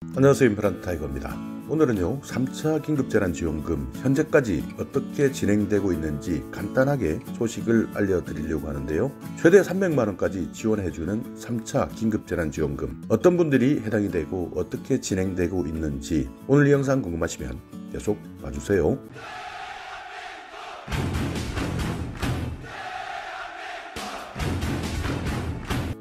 안녕하세요. 임플란트 타이거입니다. 오늘은요 3차 긴급재난지원금 현재까지 어떻게 진행되고 있는지 간단하게 소식을 알려드리려고 하는데요. 최대 300만원까지 지원해주는 3차 긴급재난지원금 어떤 분들이 해당이 되고 어떻게 진행되고 있는지 오늘 이 영상 궁금하시면 계속 봐주세요.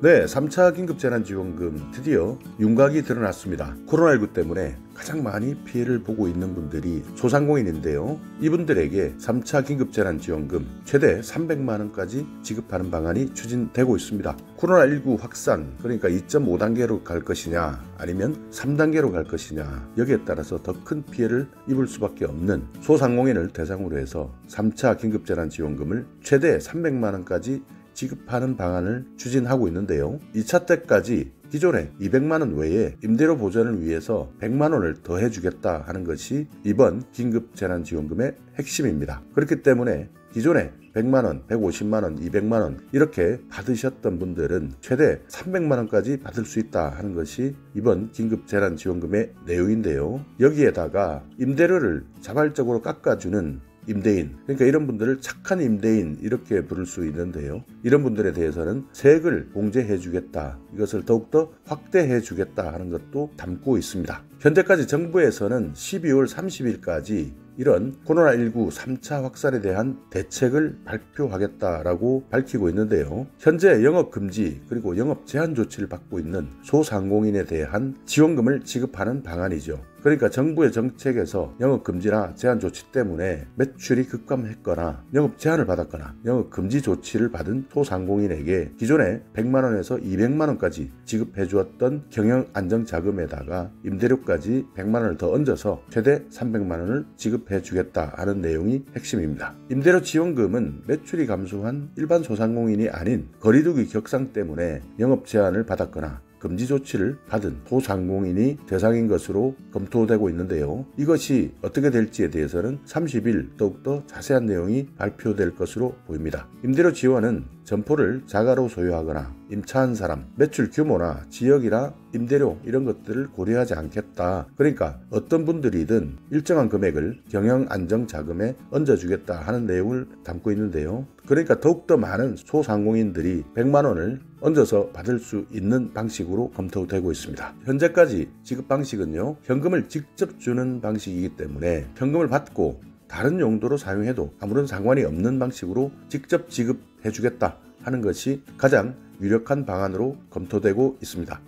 네, 3차 긴급재난지원금 드디어 윤곽이 드러났습니다. 코로나19 때문에 가장 많이 피해를 보고 있는 분들이 소상공인인데요. 이분들에게 3차 긴급재난지원금 최대 300만원까지 지급하는 방안이 추진되고 있습니다. 코로나19 확산, 그러니까 2.5단계로 갈 것이냐 아니면 3단계로 갈 것이냐 여기에 따라서 더 큰 피해를 입을 수밖에 없는 소상공인을 대상으로 해서 3차 긴급재난지원금을 최대 300만원까지 지급하는 방안을 추진하고 있는데요. 2차 때까지 기존에 200만원 외에 임대료 보전을 위해서 100만원을 더 해주겠다 하는 것이 이번 긴급재난지원금의 핵심입니다. 그렇기 때문에 기존에 100만원, 150만원, 200만원 이렇게 받으셨던 분들은 최대 300만원까지 받을 수 있다 하는 것이 이번 긴급재난지원금의 내용인데요. 여기에다가 임대료를 자발적으로 깎아주는 임대인, 그러니까 이런 분들을 착한 임대인 이렇게 부를 수 있는데요. 이런 분들에 대해서는 세액을 공제해 주겠다, 이것을 더욱더 확대해 주겠다 하는 것도 담고 있습니다. 현재까지 정부에서는 12월 30일까지 이런 코로나19 3차 확산에 대한 대책을 발표하겠다라고 밝히고 있는데요. 현재 영업금지 그리고 영업 제한 조치를 받고 있는 소상공인에 대한 지원금을 지급하는 방안이죠. 그러니까 정부의 정책에서 영업금지나 제한 조치 때문에 매출이 급감했거나 영업 제한을 받았거나 영업금지 조치를 받은 소상공인에게 기존에 100만원에서 200만원까지 지급해 주었던 경영안정자금에다가 임대료까지 100만원을 더 얹어서 최대 300만원을 지급해 주겠다 하는 내용이 핵심입니다. 임대료 지원금은 매출이 감소한 일반 소상공인이 아닌 거리두기 격상 때문에 영업 제한을 받았거나 금지 조치를 받은 소상공인이 대상인 것으로 검토되고 있는데요. 이것이 어떻게 될지에 대해서는 30일 더욱더 자세한 내용이 발표될 것으로 보입니다. 임대료 지원은 점포를 자가로 소유하거나 임차한 사람, 매출 규모나 지역이나 임대료 이런 것들을 고려하지 않겠다. 그러니까 어떤 분들이든 일정한 금액을 경영안정자금에 얹어주겠다 하는 내용을 담고 있는데요. 그러니까 더욱더 많은 소상공인들이 100만원을 얹어서 받을 수 있는 방식으로 검토되고 있습니다. 현재까지 지급 방식은요, 현금을 직접 주는 방식이기 때문에 현금을 받고 다른 용도로 사용해도 아무런 상관이 없는 방식으로 직접 지급해 주겠다 하는 것이 가장 유력한 방안으로 검토되고 있습니다.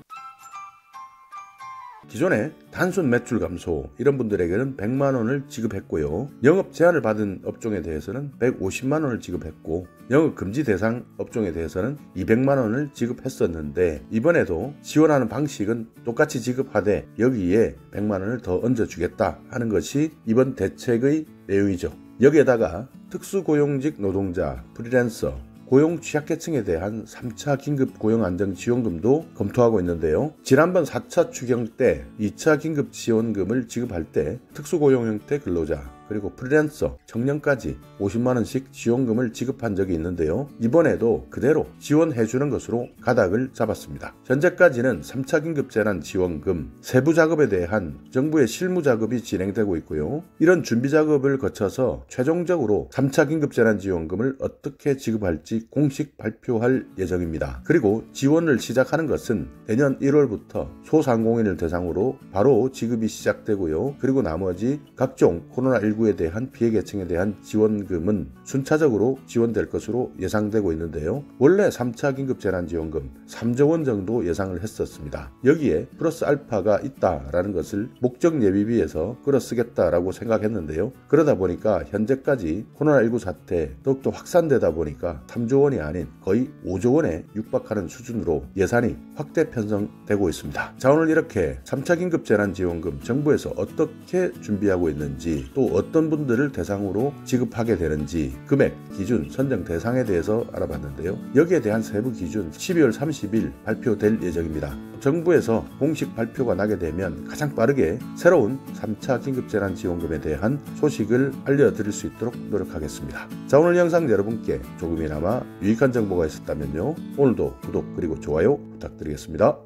기존에 단순 매출 감소 이런 분들에게는 100만원을 지급했고요. 영업 제한을 받은 업종에 대해서는 150만원을 지급했고 영업금지 대상 업종에 대해서는 200만원을 지급했었는데 이번에도 지원하는 방식은 똑같이 지급하되 여기에 100만원을 더 얹어주겠다 하는 것이 이번 대책의 내용이죠. 여기에다가 특수고용직 노동자, 프리랜서, 고용 취약계층에 대한 3차 긴급 고용안정지원금도 검토하고 있는데요. 지난번 4차 추경 때 2차 긴급 지원금을 지급할 때 특수고용 형태 근로자 그리고 프리랜서, 청년까지 50만원씩 지원금을 지급한 적이 있는데요. 이번에도 그대로 지원해주는 것으로 가닥을 잡았습니다. 현재까지는 3차 긴급재난지원금 세부 작업에 대한 정부의 실무 작업이 진행되고 있고요. 이런 준비 작업을 거쳐서 최종적으로 3차 긴급재난지원금을 어떻게 지급할지 공식 발표할 예정입니다. 그리고 지원을 시작하는 것은 내년 1월부터 소상공인을 대상으로 바로 지급이 시작되고요. 그리고 나머지 각종 코로나19에 대한 피해계층에 대한 지원금은 순차적으로 지원될 것으로 예상되고 있는데요. 원래 3차 긴급재난지원금 3조 원 정도 예상을 했었습니다. 여기에 플러스 알파가 있다라는 것을 목적 예비비에서 끌어쓰겠다라고 생각했는데요. 그러다 보니까 현재까지 코로나19 사태 더욱더 확산되다 보니까 3조 원이 아닌 거의 5조 원에 육박하는 수준으로 예산이 확대 편성되고 있습니다. 자, 오늘 이렇게 3차 긴급재난지원금 정부에서 어떻게 준비하고 있는지 또 어떤 분들을 대상으로 지급하게 되는지 금액, 기준, 선정 대상에 대해서 알아봤는데요. 여기에 대한 세부 기준 12월 30일 발표될 예정입니다. 정부에서 공식 발표가 나게 되면 가장 빠르게 새로운 3차 긴급재난지원금에 대한 소식을 알려드릴 수 있도록 노력하겠습니다. 자, 오늘 영상 여러분께 조금이나마 유익한 정보가 있었다면요, 오늘도 구독 그리고 좋아요 부탁드리겠습니다.